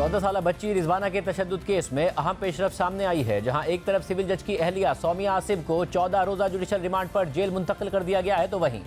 14 साल बच्ची रिजवाना के तशद्दुद केस में अहम पेशरफ सामने आई है, जहां एक तरफ सिविल जज की अहलिया सौमिया आसिम को 14 रोज़ा जुडिशल रिमांड पर जेल मुंतकिल कर दिया गया है, तो वहीं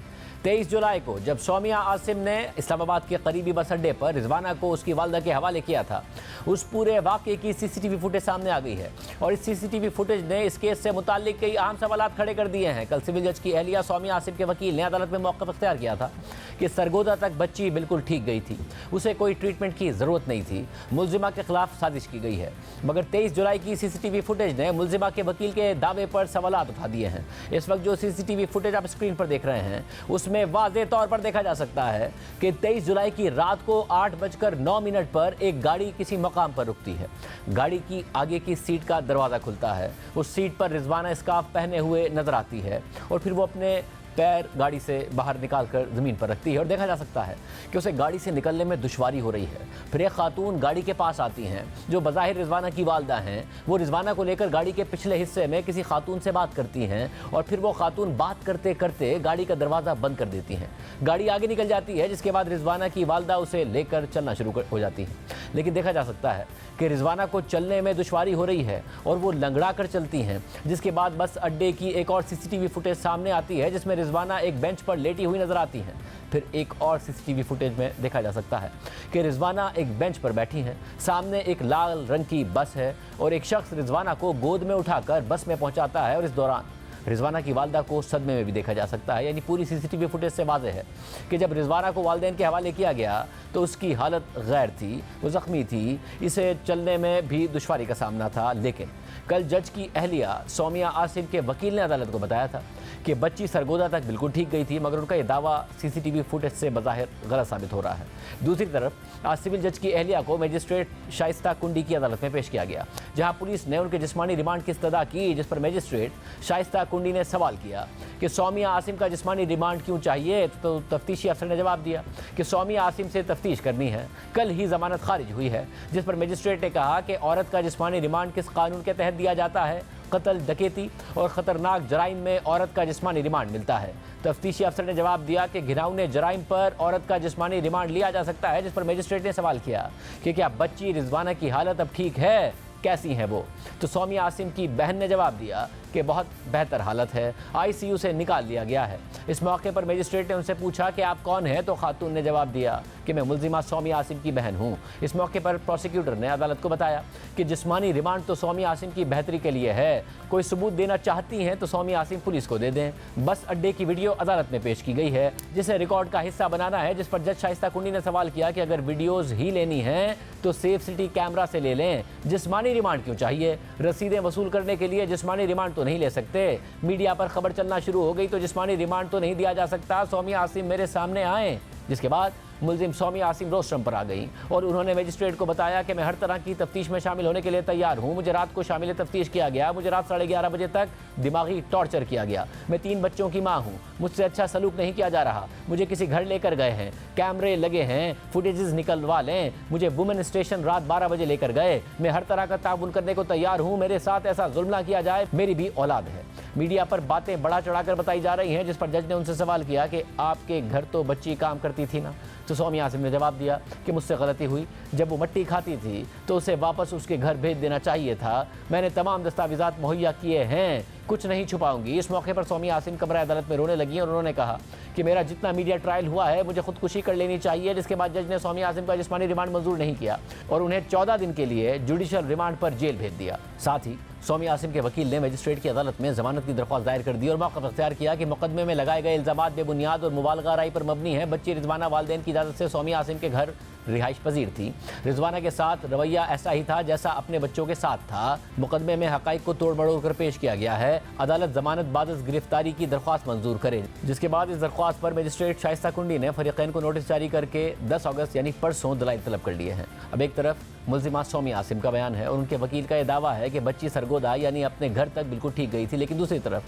23 जुलाई को जब सौमिया आसिम ने इस्लामाबाद के करीबी बस अड्डे पर रिजवाना को उसकी वालदा के हवाले किया था, उस पूरे वाक़े की सीसीटीवी फुटेज सामने आ गई है और इस सीसीटीवी फुटेज ने इस केस से मुताल्लिक कई अहम सवालात खड़े कर दिए हैं। कल सिविल जज की अहलिया सौमिया आसिम के वकील ने अदालत में मौक़िफ़ इख्तियार किया था कि सरगोदा तक बच्ची बिल्कुल ठीक गई थी, उसे कोई ट्रीटमेंट की ज़रूरत नहीं थी, मुल्जिमा के खिलाफ साजिश की गई है। मगर 23 जुलाई की सीसीटीवी फुटेज ने मुल्जिमा के वकील के दावे पर सवालात उठा दिए हैं। इस वक्त जो सीसीटीवी फुटेज आप स्क्रीन पर देख रहे हैं उसमें वाज़ेह तौर पर देखा जा सकता है कि 23 जुलाई की रात को 8:09 पर एक गाड़ी किसी मकाम पर रुकती है। गाड़ी की आगे की सीट का दरवाज़ा खुलता है, उस सीट पर रिजवाना स्कार्फ पहने हुए नजर आती है और फिर वो अपने पैर गाड़ी से बाहर निकालकर ज़मीन पर रखती है और देखा जा सकता है कि उसे गाड़ी से निकलने में दुश्वारी हो रही है। फिर एक खातून गाड़ी के पास आती हैं जो बज़ाहिर रिजवाना की वालदा हैं। वो रिजवाना को लेकर गाड़ी के पिछले हिस्से में किसी खातून से बात करती हैं और फिर वो खातून बात करते करते गाड़ी का दरवाज़ा बंद कर देती हैं। गाड़ी आगे निकल जाती है, जिसके बाद रिजवाना की वालदा उसे लेकर चलना शुरू हो जाती है। लेकिन देखा जा सकता है कि रिजवाना को चलने में दुश्वारी हो रही है और वो लंगड़ा कर चलती हैं, जिसके बाद बस अड्डे की एक और सीसीटीवी फुटेज सामने आती है जिसमें रिजवाना एक बेंच पर लेटी हुई नजर आती हैं। फिर एक और सीसीटीवी फुटेज में देखा जा सकता है कि रिजवाना एक बेंच पर बैठी हैं, सामने एक लाल रंग की बस है और एक शख्स रिजवाना को गोद में उठाकर बस में पहुंचाता है और इस दौरान रिजवाना की वालदा को सदमे में भी देखा जा सकता है। यानी पूरी सीसीटीवी फुटेज से वाज़ेह है कि जब रिजवाना को वालिदैन के हवाले किया गया तो उसकी हालत गैर थी, वो ज़ख्मी थी, इसे चलने में भी दुश्वारी का सामना था। लेकिन कल जज की अहलिया सौमिया आसिम के वकील ने अदालत को बताया था कि बच्ची सरगोदा तक बिल्कुल ठीक गई थी, मगर उनका ये दावा सीसीटीवी फुटेज से बज़ाहिर गलत साबित हो रहा है। दूसरी तरफ आज सिविल जज की अहलिया को मजिस्ट्रेट शाइस्ता कुंडी की अदालत में पेश किया गया, जहां पुलिस ने उनके जिस्मानी रिमांड की इस्तदा की, जिस पर मजिस्ट्रेट शाइस्ता कुंडी ने सवाल किया कि सौमिया आसिम का जिस्मानी रिमांड क्यों चाहिए। तो तफ्तीशी अफसर ने जवाब दिया कि सौमिया आसिम से तफ्तीश करनी है, कल ही जमानत खारिज हुई है। जिस पर मजिस्ट्रेट ने कहा कि औरत का जिस्मानी रिमांड किस कानून के तहत दिया जाता है। कत्ल, डकैती और ख़तरनाक जराइम में औरत का जिस्मानी रिमांड मिलता है। तफ्तीशी अफसर ने जवाब दिया कि घिनौने जराइम पर औरत का जिस्मानी रिमांड लिया जा सकता है। जिस पर मजिस्ट्रेट ने सवाल किया कि क्या बच्ची रिजवाना की हालत अब ठीक है, कैसी है वो। तो सौमिया आसिम की बहन ने जवाब दिया कि बहुत बेहतर हालत है, आईसीयू से निकाल लिया गया है। इस मौके पर मजिस्ट्रेट ने उनसे पूछा कि आप कौन हैं, तो खातून ने जवाब दिया कि मैं मुल्जिमा सौमिया आसिम की बहन हूँ। इस मौके पर प्रोसिक्यूटर ने अदालत को बताया कि जिस्मानी रिमांड तो सौमिया आसिम की बेहतरी के लिए है, कोई सबूत देना चाहती हैं तो सौमिया आसिम पुलिस को दे दें। बस अड्डे की वीडियो अदालत में पेश की गई है, जिसे रिकॉर्ड का हिस्सा बनाना है। जिस पर जज शाइस्ता कुंडी ने सवाल किया कि अगर वीडियोज़ ही लेनी है तो सेफ सिटी कैमरा से ले लें, जिस्मानी रिमांड क्यों चाहिए। रसीदें वसूल करने के लिए जिस्मानी रिमांड तो नहीं ले सकते। मीडिया पर खबर चलना शुरू हो गई तो जिस्मानी रिमांड तो नहीं दिया जा सकता, सौमिया आसिम मेरे सामने आए। जिसके बाद मुल्जिम सौमिया आसिम रोस्ट्रम पर आ गई और उन्होंने मजिस्ट्रेट को बताया कि मैं हर तरह की तफ्तीश में शामिल होने के लिए तैयार हूँ। मुझे रात को शामिल तफ्तीश किया गया, मुझे रात 11:30 बजे तक दिमागी टॉर्चर किया गया। मैं 3 बच्चों की माँ हूँ, मुझसे अच्छा सलूक नहीं किया जा रहा। मुझे किसी घर लेकर गए हैं, कैमरे लगे हैं, फुटेजेस निकलवा लें। मुझे वुमेन स्टेशन रात 12 बजे लेकर गए। मैं हर तरह का ताउन करने को तैयार हूँ, मेरे साथ ऐसा जुल्म ना किया जाए, मेरी भी औलाद है। मीडिया पर बातें बढ़ा चढ़ाकर बताई जा रही हैं। जिस पर जज ने उनसे सवाल किया कि आपके घर तो बच्ची काम करती थी ना। तो सौमिया आसिम ने जवाब दिया कि मुझसे गलती हुई, जब वो मट्टी खाती थी तो उसे वापस उसके घर भेज देना चाहिए था। मैंने तमाम दस्तावेज़ात मुहैया किए हैं, कुछ नहीं छुपाऊंगी। इस मौके पर सौमिया आसिम कमरा अदालत में रोने लगी और उन्होंने कहा कि मेरा जितना मीडिया ट्रायल हुआ है मुझे खुदकुशी कर लेनी चाहिए। जिसके बाद जज ने सौमिया आसिम का जिस्मानी रिमांड मंजूर नहीं किया और उन्हें 14 दिन के लिए जुडिशल रिमांड पर जेल भेज दिया। साथ ही सौमिया आसिम के वकील ने मजिस्ट्रेट की अदालत में जमानत की दरख्वास्त दायर कर दी और मौक़िफ़ इख्तियार किया कि मुकदमे में लगाए गए इल्ज़ामात बेबुनियाद और मुबालगा राय पर मबनी है। बच्ची रिजवाना वालिदैन की इजाज़त से सौमिया आसिम के घर रिहाइश पजीर थी। रिजवाना के साथ रवैया ऐसा ही था जैसा अपने बच्चों के साथ था। मुकदमे में हक़ाइक़ को तोड़ मड़ोड़ कर पेश किया गया है। अदालत जमानत बाद गिरफ्तारी की दरख्वास्त मंजूर करे, जिसके बाद इस दरख्वास्त पर मजिस्ट्रेट शाइस्ता कुंडी ने फरीक़ैन को नोटिस जारी करके 10 अगस्त यानी परसों दलाइल तलब कर लिए हैं। अब एक तरफ मुल्जिमा सौमिया आसिम का बयान है और उनके वकील का यह दावा है कि बच्ची सरगोदा यानी अपने घर तक बिल्कुल ठीक गई थी। लेकिन दूसरी तरफ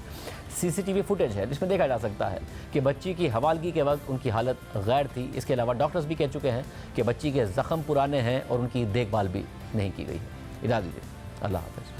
सीसीटीवी फुटेज है जिसमें देखा जा सकता है कि बच्ची की हवालगी के वक्त उनकी हालत गैर थी। इसके अलावा डॉक्टर्स भी कह चुके हैं कि बच्ची के ज़ख्म पुराने हैं और उनकी देखभाल भी नहीं की गई है। इजाज़त दीजिए, अल्लाह हाफ़िज़।